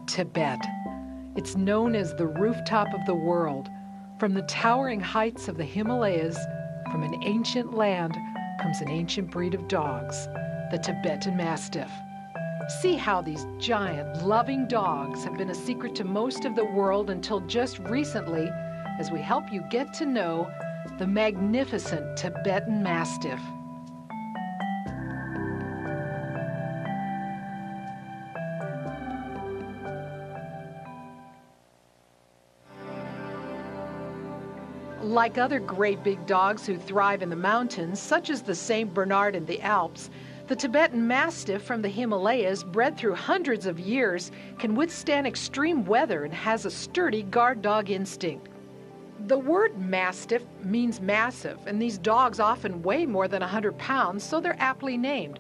Tibet. It's known as the rooftop of the world. From the towering heights of the Himalayas, from an ancient land, comes an ancient breed of dogs, the Tibetan Mastiff. See how these giant, loving dogs have been a secret to most of the world until just recently, as we help you get to know the magnificent Tibetan Mastiff. Like other great big dogs who thrive in the mountains, such as the St. Bernard in the Alps, the Tibetan Mastiff from the Himalayas, bred through hundreds of years, can withstand extreme weather and has a sturdy guard dog instinct. The word Mastiff means massive, and these dogs often weigh more than 100 pounds, so they're aptly named.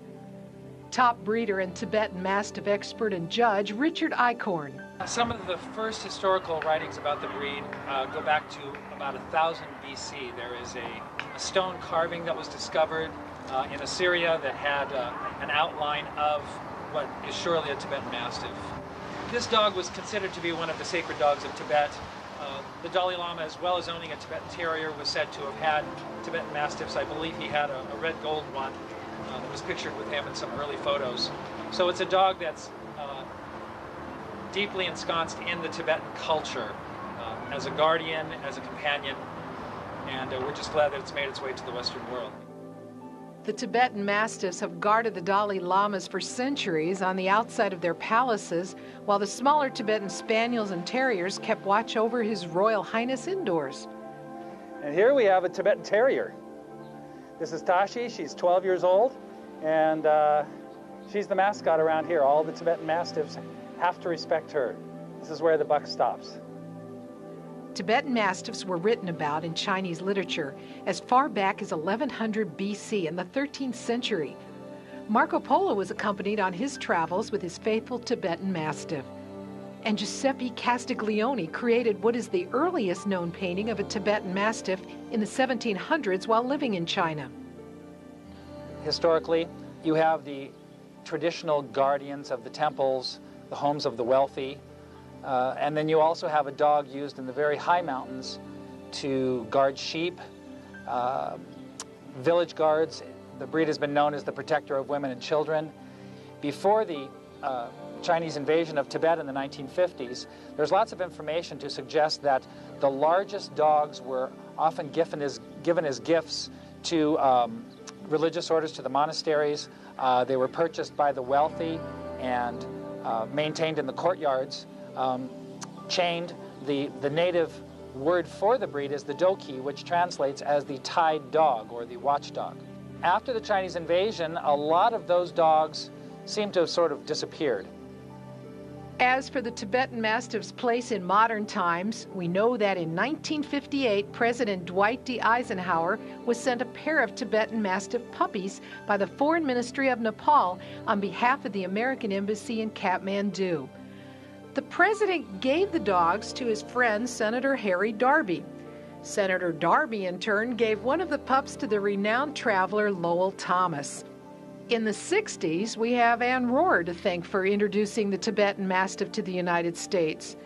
Top breeder and Tibetan Mastiff expert and judge Richard Eichhorn. Some of the first historical writings about the breed go back to about 1000 BC. There is a stone carving that was discovered in Assyria that had an outline of what is surely a Tibetan Mastiff. This dog was considered to be one of the sacred dogs of Tibet. The Dalai Lama, as well as owning a Tibetan Terrier, was said to have had Tibetan Mastiffs. I believe he had a red gold one that was pictured with him in some early photos. So it's a dog that's deeply ensconced in the Tibetan culture as a guardian, as a companion, and we're just glad that it's made its way to the Western world. The Tibetan Mastiffs have guarded the Dalai Lamas for centuries on the outside of their palaces, while the smaller Tibetan Spaniels and Terriers kept watch over His Royal Highness indoors. And here we have a Tibetan Terrier. This is Tashi. She's 12 years old, and she's the mascot around here. All the Tibetan Mastiffs have to respect her. This is where the buck stops. Tibetan Mastiffs were written about in Chinese literature as far back as 1100 BC in the 13th century. Marco Polo was accompanied on his travels with his faithful Tibetan Mastiff. And Giuseppe Castiglione created what is the earliest known painting of a Tibetan Mastiff in the 1700s while living in China. Historically, you have the traditional guardians of the temples, the homes of the wealthy, and then you also have a dog used in the very high mountains to guard sheep, village guards. The breed has been known as the protector of women and children. Before the Chinese invasion of Tibet in the 1950s, there's lots of information to suggest that the largest dogs were often given as gifts to religious orders, to the monasteries. They were purchased by the wealthy and maintained in the courtyards, chained. The native word for the breed is the doki, which translates as the tied dog or the watchdog. After the Chinese invasion, a lot of those dogs seem to have sort of disappeared. As for the Tibetan Mastiff's place in modern times, we know that in 1958, President Dwight D. Eisenhower was sent a pair of Tibetan Mastiff puppies by the Foreign Ministry of Nepal on behalf of the American Embassy in Kathmandu. The president gave the dogs to his friend, Senator Harry Darby. Senator Darby, in turn, gave one of the pups to the renowned traveler Lowell Thomas. In the 60s, we have Ann Rohr to thank for introducing the Tibetan Mastiff to the United States.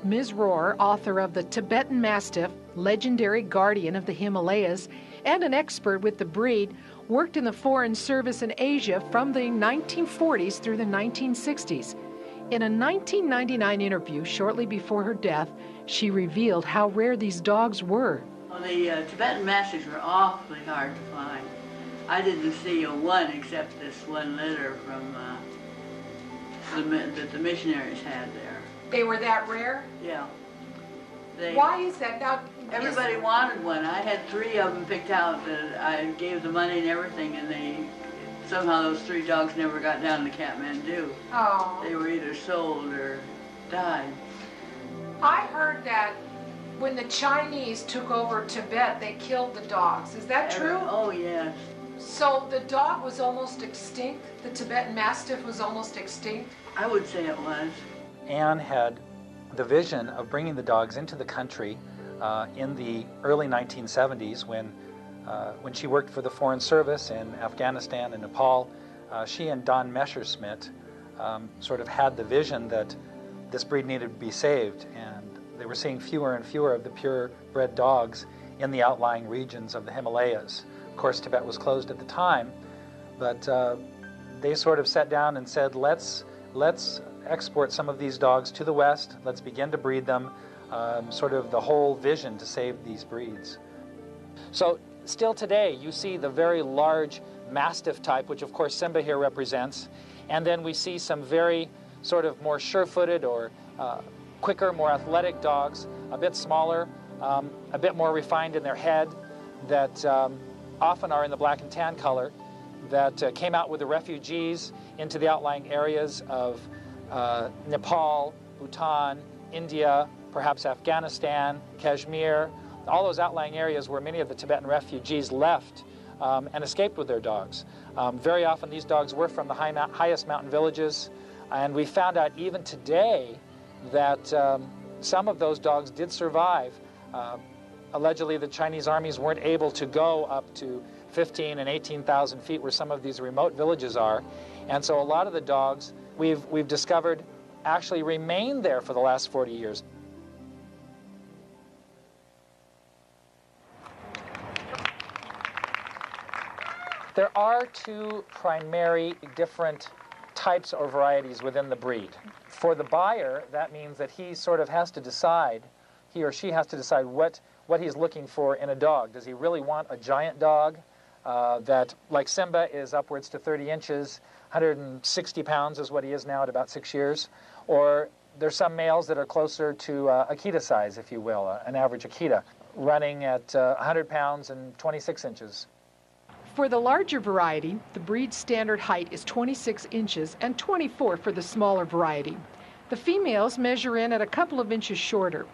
Ms. Rohr, author of The Tibetan Mastiff, legendary guardian of the Himalayas, and an expert with the breed, worked in the Foreign Service in Asia from the 1940s through the 1960s. In a 1999 interview shortly before her death, she revealed how rare these dogs were. Well, the Tibetan Mastiffs were awfully hard to find. I didn't see one except this one litter from that the missionaries had there. They were that rare? Yeah. Why is that? Now, everybody wanted one. I had 3 of them picked out that I gave the money and everything, and somehow those 3 dogs never got down to Kathmandu. Oh. They were either sold or died. I heard that when the Chinese took over Tibet, they killed the dogs. Is that true? Oh, yes. So the dog was almost extinct? The Tibetan Mastiff was almost extinct? I would say it was. Anne had the vision of bringing the dogs into the country in the early 1970s when she worked for the Foreign Service in Afghanistan and Nepal. She and Don Messerschmidt sort of had the vision that this breed needed to be saved, and they were seeing fewer and fewer of the purebred dogs in the outlying regions of the Himalayas. Of course, Tibet was closed at the time, but they sort of sat down and said, let's export some of these dogs to the West, let's begin to breed them, sort of the whole vision to save these breeds. So still today, you see the very large Mastiff type, which of course Simba here represents, and then we see some very sort of more sure-footed or quicker, more athletic dogs, a bit smaller, a bit more refined in their head, that often are in the black and tan color, that came out with the refugees into the outlying areas of Nepal, Bhutan, India, perhaps Afghanistan, Kashmir, all those outlying areas where many of the Tibetan refugees left and escaped with their dogs. Very often these dogs were from the highest mountain villages, and we found out even today that some of those dogs did survive. Allegedly, the Chinese armies weren't able to go up to 15 and 18,000 feet where some of these remote villages are, and so a lot of the dogs we've discovered actually remained there for the last 40 years. There are two primary different types or varieties within the breed. For the buyer, that means that he sort of has to decide, he or she has to decide what he's looking for in a dog. Does he really want a giant dog that, like Simba, is upwards to 30 inches, 160 pounds is what he is now at about 6 years? Or there's some males that are closer to Akita size, if you will, an average Akita, running at 100 pounds and 26 inches. For the larger variety, the breed's standard height is 26 inches and 24 for the smaller variety. The females measure in at a couple of inches shorter.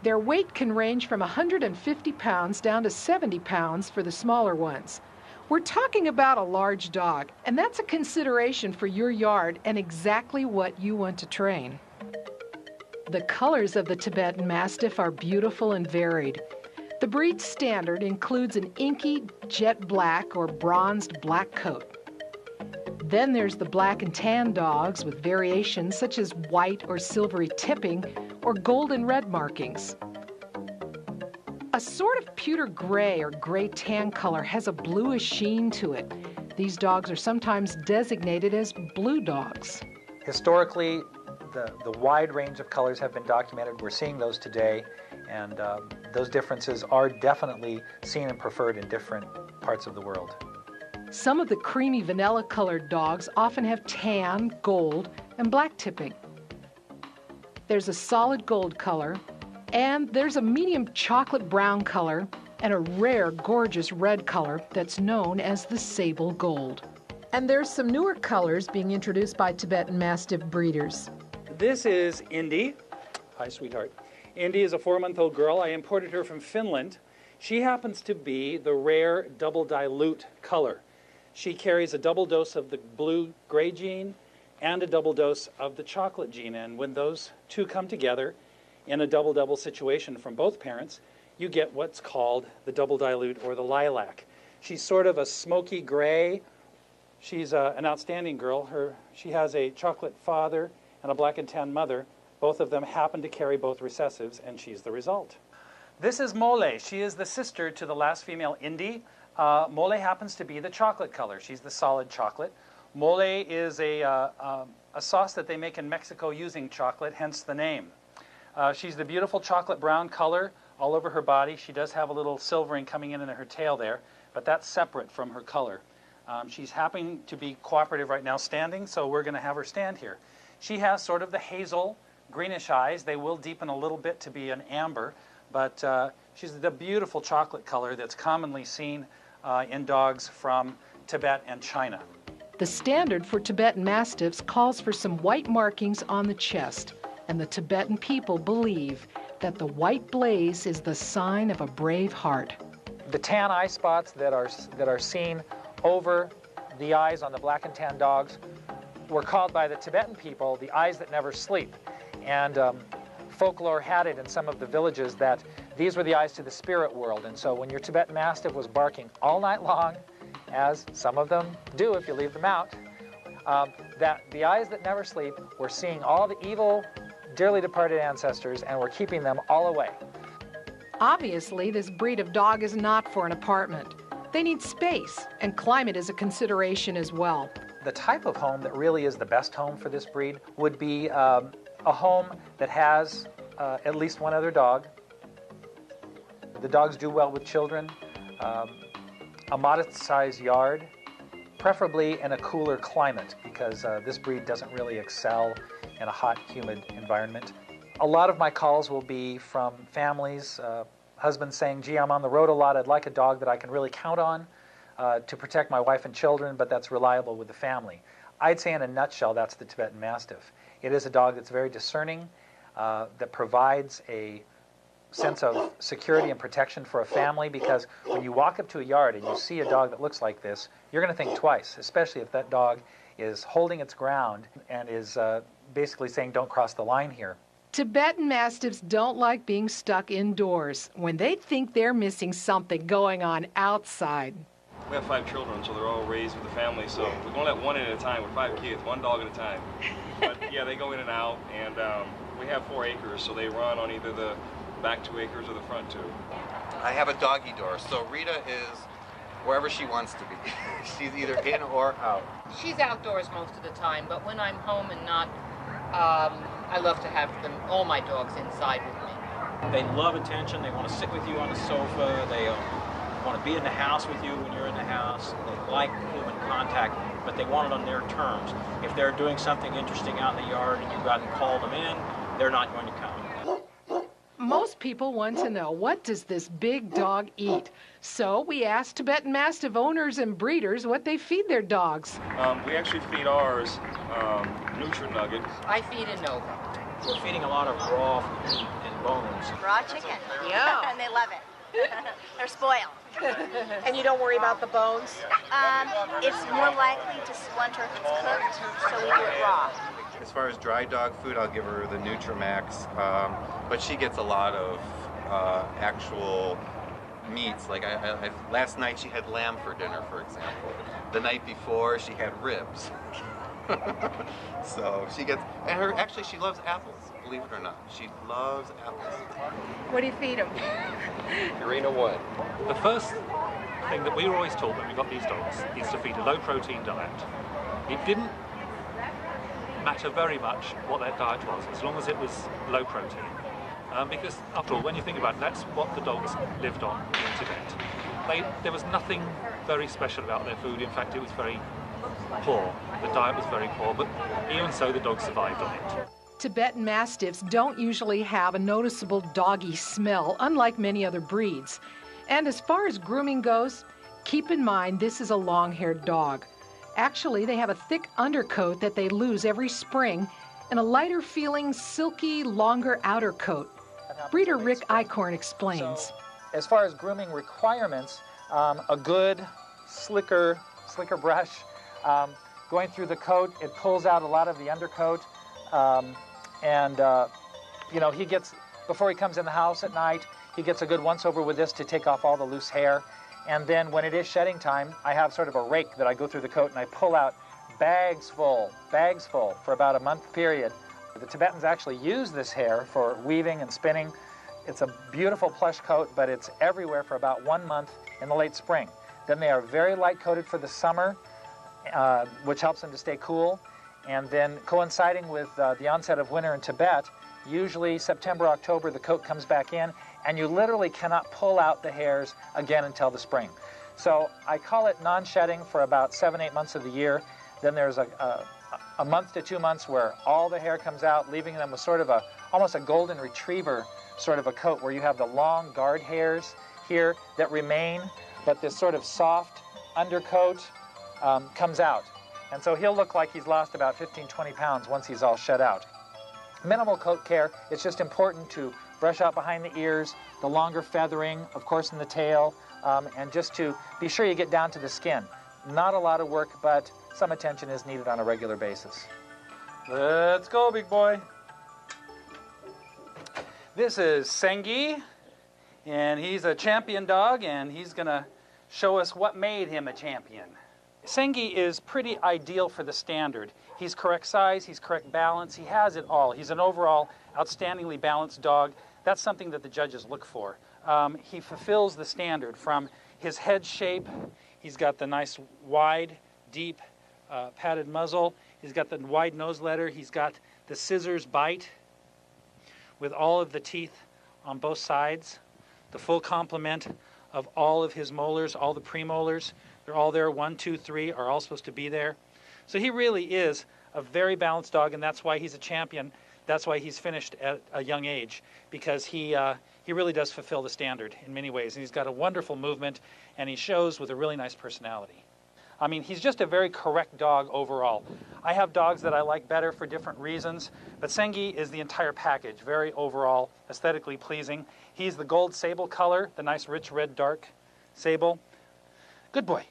Their weight can range from 150 pounds down to 70 pounds for the smaller ones. We're talking about a large dog, and that's a consideration for your yard and exactly what you want to train. The colors of the Tibetan Mastiff are beautiful and varied. The breed standard includes an inky jet black or bronzed black coat. Then there's the black and tan dogs with variations such as white or silvery tipping or gold and red markings. A sort of pewter gray or gray tan color has a bluish sheen to it. These dogs are sometimes designated as blue dogs. Historically, the wide range of colors have been documented. We're seeing those today, and those differences are definitely seen and preferred in different parts of the world. Some of the creamy vanilla-colored dogs often have tan, gold, and black tipping. There's a solid gold color, and there's a medium chocolate brown color, and a rare, gorgeous red color that's known as the sable gold. And there's some newer colors being introduced by Tibetan Mastiff breeders. This is Indy. Hi, sweetheart. Indy is a 4-month-old girl. I imported her from Finland. She happens to be the rare double dilute color. She carries a double dose of the blue-gray gene and a double dose of the chocolate gene. And when those two come together in a double-double situation from both parents, you get what's called the double dilute or the lilac. She's sort of a smoky gray. She's an outstanding girl. She has a chocolate father and a black and tan mother. Both of them happen to carry both recessives, and she's the result. This is Mole. She is the sister to the last female, Indy. Mole happens to be the chocolate color. She's the solid chocolate. Mole is a sauce that they make in Mexico using chocolate, hence the name. She's the beautiful chocolate brown color all over her body. She does have a little silvering coming in her tail there, but that's separate from her color. She's happening to be cooperative right now standing, so we're going to have her stand here. She has sort of the hazel, greenish eyes. They will deepen a little bit to be an amber, but she's the beautiful chocolate color that's commonly seen in dogs from Tibet and China. The standard for Tibetan Mastiffs calls for some white markings on the chest, and the Tibetan people believe that the white blaze is the sign of a brave heart. The tan eye spots that are seen over the eyes on the black and tan dogs were called by the Tibetan people the eyes that never sleep. And folklore had it in some of the villages that these were the eyes to the spirit world. And so when your Tibetan Mastiff was barking all night long, as some of them do if you leave them out, that the eyes that never sleep were seeing all the evil dearly departed ancestors, and we're keeping them all away. Obviously, this breed of dog is not for an apartment. They need space, and climate is a consideration as well. The type of home that really is the best home for this breed would be a home that has at least one other dog. The dogs do well with children, a modest-sized yard, preferably in a cooler climate, because this breed doesn't really excel in a hot, humid environment. A lot of my calls will be from families, husbands saying, gee, I'm on the road a lot, I'd like a dog that I can really count on to protect my wife and children, but that's reliable with the family. I'd say in a nutshell, that's the Tibetan Mastiff. It is a dog that's very discerning, that provides a sense of security and protection for a family, because when you walk up to a yard and you see a dog that looks like this, you're going to think twice, especially if that dog is holding its ground and is basically saying, don't cross the line here. Tibetan Mastiffs don't like being stuck indoors when they think they're missing something going on outside. We have 5 children, so they're all raised with the family, so we're going to let one in at a time. We're 5 kids, one dog at a time. But yeah, they go in and out, and we have 4 acres, so they run on either the back 2 acres or the front 2. I have a doggy door, so Rita is wherever she wants to be. She's either in or out. She's outdoors most of the time, but when I'm home and not, I love to have all my dogs inside with me. They love attention. They want to sit with you on the sofa. They want to be in the house with you when you're in the house. They like human contact, but they want it on their terms. If they're doing something interesting out in the yard and you've got to call them in, they're not going to come. Most people want to know, what does this big dog eat? So we asked Tibetan Mastiff owners and breeders what they feed their dogs. We actually feed ours Nutri-Nugget. I feed a Nova. We're feeding a lot of raw meat and bones. Raw chicken. Yeah. And they love it. They're spoiled. And you don't worry about the bones? It's more likely to splinter if it's cooked, so we do it raw. As far as dry dog food, I'll give her the Nutrimax, but she gets a lot of actual meats. Like last night she had lamb for dinner, for example. The night before she had ribs. So she gets, and actually she loves apples, believe it or not. She loves apples. What do you feed them? Purina 1. The first thing that we were always told when we got these dogs is to feed a low-protein diet. It didn't matter very much what their diet was, as long as it was low protein. Because, after all, when you think about it, that's what the dogs lived on in Tibet. There was nothing very special about their food. In fact, it was very poor. The diet was very poor, but even so, the dogs survived on it. Tibetan Mastiffs don't usually have a noticeable doggy smell, unlike many other breeds. And as far as grooming goes, keep in mind this is a long-haired dog. Actually, they have a thick undercoat that they lose every spring and a lighter feeling, silky, longer outer coat. Breeder Rick Eichhorn explains. So, as far as grooming requirements, a good slicker brush going through the coat, it pulls out a lot of the undercoat, you know, he gets, before he comes in the house at night, he gets a good once over with this to take off all the loose hair. And then when it is shedding time, I have sort of a rake that I go through the coat and I pull out bags full for about a month period. The Tibetans actually use this hair for weaving and spinning. It's a beautiful plush coat, but it's everywhere for about 1 month in the late spring. Then they are very light coated for the summer, which helps them to stay cool. And then coinciding with the onset of winter in Tibet, usually September, October, the coat comes back in, and you literally cannot pull out the hairs again until the spring. So I call it non-shedding for about 7-8 months of the year. Then there's a month to 2 months where all the hair comes out, leaving them with sort of almost a golden retriever sort of a coat, where you have the long guard hairs here that remain, but this sort of soft undercoat comes out. And so he'll look like he's lost about 15-20 pounds once he's all shed out. Minimal coat care. It's just important to brush out behind the ears, the longer feathering, of course, in the tail, and just to be sure you get down to the skin. Not a lot of work, but some attention is needed on a regular basis. Let's go, big boy. This is Sengi, and he's a champion dog, and he's going to show us what made him a champion. Sengi is pretty ideal for the standard. He's correct size, he's correct balance, he has it all. He's an overall outstandingly balanced dog. That's something that the judges look for. He fulfills the standard from his head shape. He's got the nice wide, deep, padded muzzle. He's got the wide nose letter. He's got the scissors bite with all of the teeth on both sides. The full complement of all of his molars, all the premolars. They're all there. 1, 2, 3 are all supposed to be there. So he really is a very balanced dog, and that's why he's a champion. That's why he's finished at a young age, because he really does fulfill the standard in many ways. And he's got a wonderful movement, and he shows with a really nice personality. I mean, he's just a very correct dog overall. I have dogs that I like better for different reasons, but Sengi is the entire package, very overall, aesthetically pleasing. He's the gold sable color, the nice rich red dark sable. Good boy,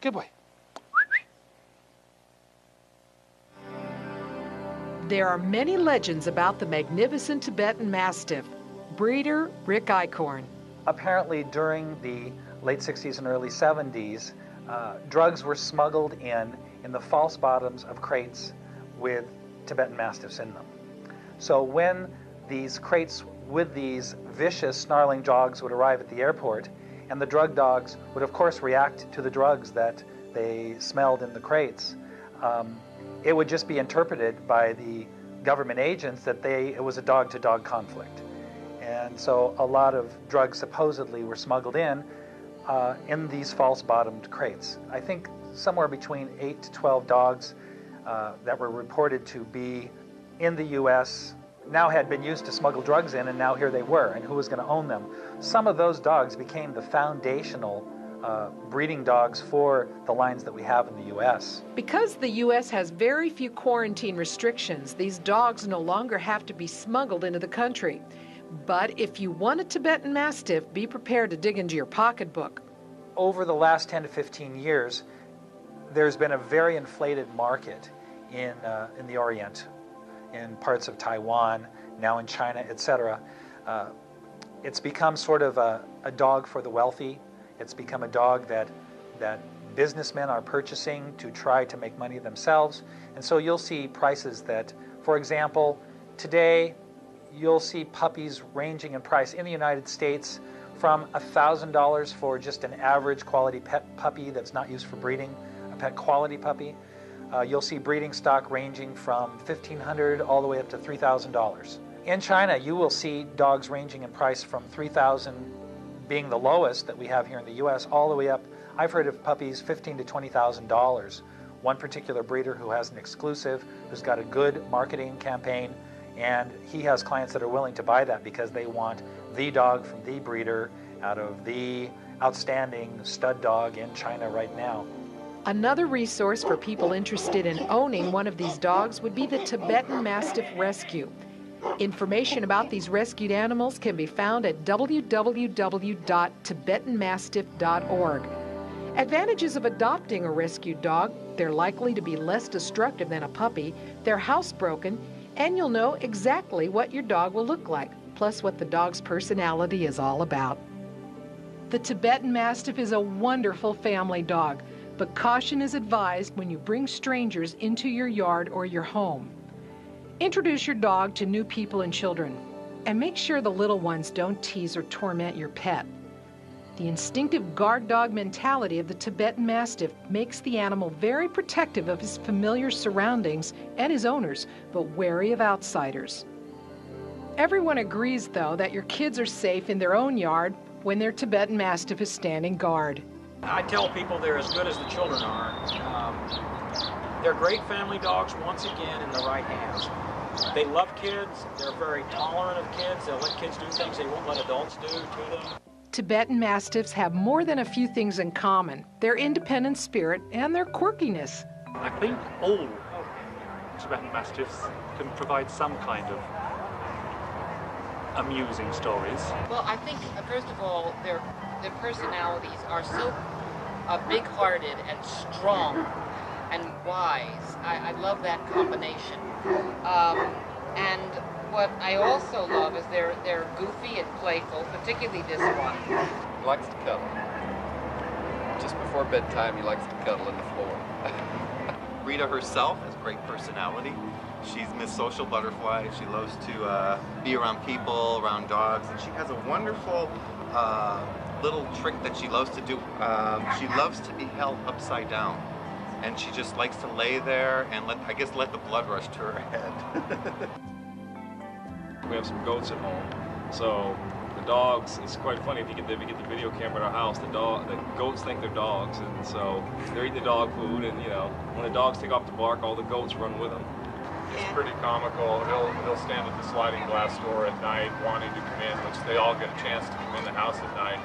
good boy. There are many legends about the magnificent Tibetan Mastiff. Breeder Rick Eichhorn. Apparently during the late 60s and early 70s, drugs were smuggled in the false bottoms of crates with Tibetan Mastiffs in them. So when these crates with these vicious, snarling dogs would arrive at the airport, and the drug dogs would of course react to the drugs that they smelled in the crates, it would just be interpreted by the government agents that it was a dog-to-dog conflict. And so a lot of drugs supposedly were smuggled in these false-bottomed crates. I think somewhere between 8 to 12 dogs that were reported to be in the U.S. now had been used to smuggle drugs in, and now here they were, and who was going to own them? Some of those dogs became the foundational breeding dogs for the lines that we have in the U.S. Because the U.S. has very few quarantine restrictions, these dogs no longer have to be smuggled into the country. But if you want a Tibetan Mastiff, be prepared to dig into your pocketbook. Over the last 10 to 15 years, there's been a very inflated market in the Orient, in parts of Taiwan, now in China, etc. It's become sort of a dog for the wealthy. It's become a dog that businessmen are purchasing to try to make money themselves. And so you'll see prices that, for example, today you'll see puppies ranging in price in the United States from $1,000 for just an average quality pet puppy that's not used for breeding, a pet quality puppy. You'll see breeding stock ranging from $1,500 all the way up to $3,000. In China, you will see dogs ranging in price from $3,000 being the lowest that we have here in the U.S., all the way up. I've heard of puppies $15,000 to $20,000. One particular breeder who has an exclusive, who's got a good marketing campaign, and he has clients that are willing to buy that because they want the dog from the breeder out of the outstanding stud dog in China right now. Another resource for people interested in owning one of these dogs would be the Tibetan Mastiff Rescue. Information about these rescued animals can be found at www.tibetanmastiff.org. Advantages of adopting a rescued dog: they're likely to be less destructive than a puppy, they're housebroken, and you'll know exactly what your dog will look like, plus what the dog's personality is all about. The Tibetan Mastiff is a wonderful family dog, but caution is advised when you bring strangers into your yard or your home. Introduce your dog to new people and children, and make sure the little ones don't tease or torment your pet. The instinctive guard dog mentality of the Tibetan Mastiff makes the animal very protective of his familiar surroundings and his owners, but wary of outsiders. Everyone agrees, though, that your kids are safe in their own yard when their Tibetan Mastiff is standing guard. I tell people they're as good as the children are. They're great family dogs, once again, in the right hands. They love kids. They're very tolerant of kids. They'll let kids do things they won't let adults do to them. Tibetan Mastiffs have more than a few things in common: their independent spirit and their quirkiness. I think all Tibetan Mastiffs can provide some kind of amusing stories. Well, I think, first of all, their personalities are so big-hearted and strong and wise. I love that combination. And what I also love is they're goofy and playful, particularly this one. He likes to cuddle. Just before before bedtime, he likes to cuddle in the floor. Rita herself has great personality. She's Miss Social Butterfly. She loves to be around people, around dogs, and she has a wonderful little trick that she loves to do. She loves to be held upside down, and she just likes to lay there and let the blood rush to her head. We have some goats at home, so the dogs, it's quite funny if you get the video camera in our house, the goats think they're dogs, and so they're eating the dog food, and you know, when the dogs take off to bark, all the goats run with them. It's pretty comical. He'll stand at the sliding glass door at night wanting to come in, which they all get a chance to come in the house at night,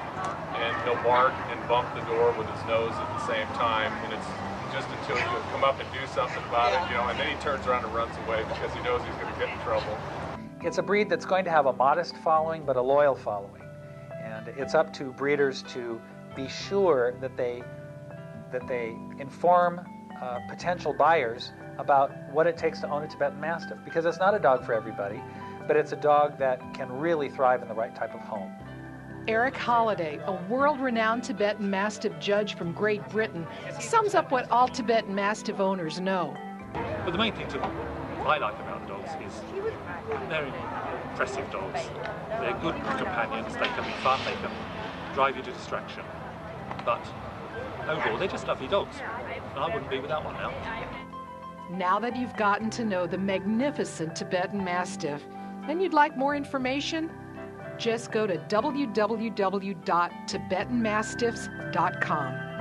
and he'll bark and bump the door with his nose at the same time, and it's just until you come up and do something about it, you know, and then he turns around and runs away because he knows he's going to get in trouble. It's a breed that's going to have a modest following, but a loyal following. And it's up to breeders to be sure that they inform potential buyers about what it takes to own a Tibetan Mastiff, because it's not a dog for everybody, but it's a dog that can really thrive in the right type of home. Eric Holliday, a world-renowned Tibetan Mastiff judge from Great Britain, sums up what all Tibetan Mastiff owners know. But the main thing I like about dogs is they're impressive dogs. They're good companions, they can be fun, they can drive you to distraction. But overall, they're just lovely dogs. And I wouldn't be without one now. Now that you've gotten to know the magnificent Tibetan Mastiff, and you'd like more information, just go to www.tibetanmastiffs.com.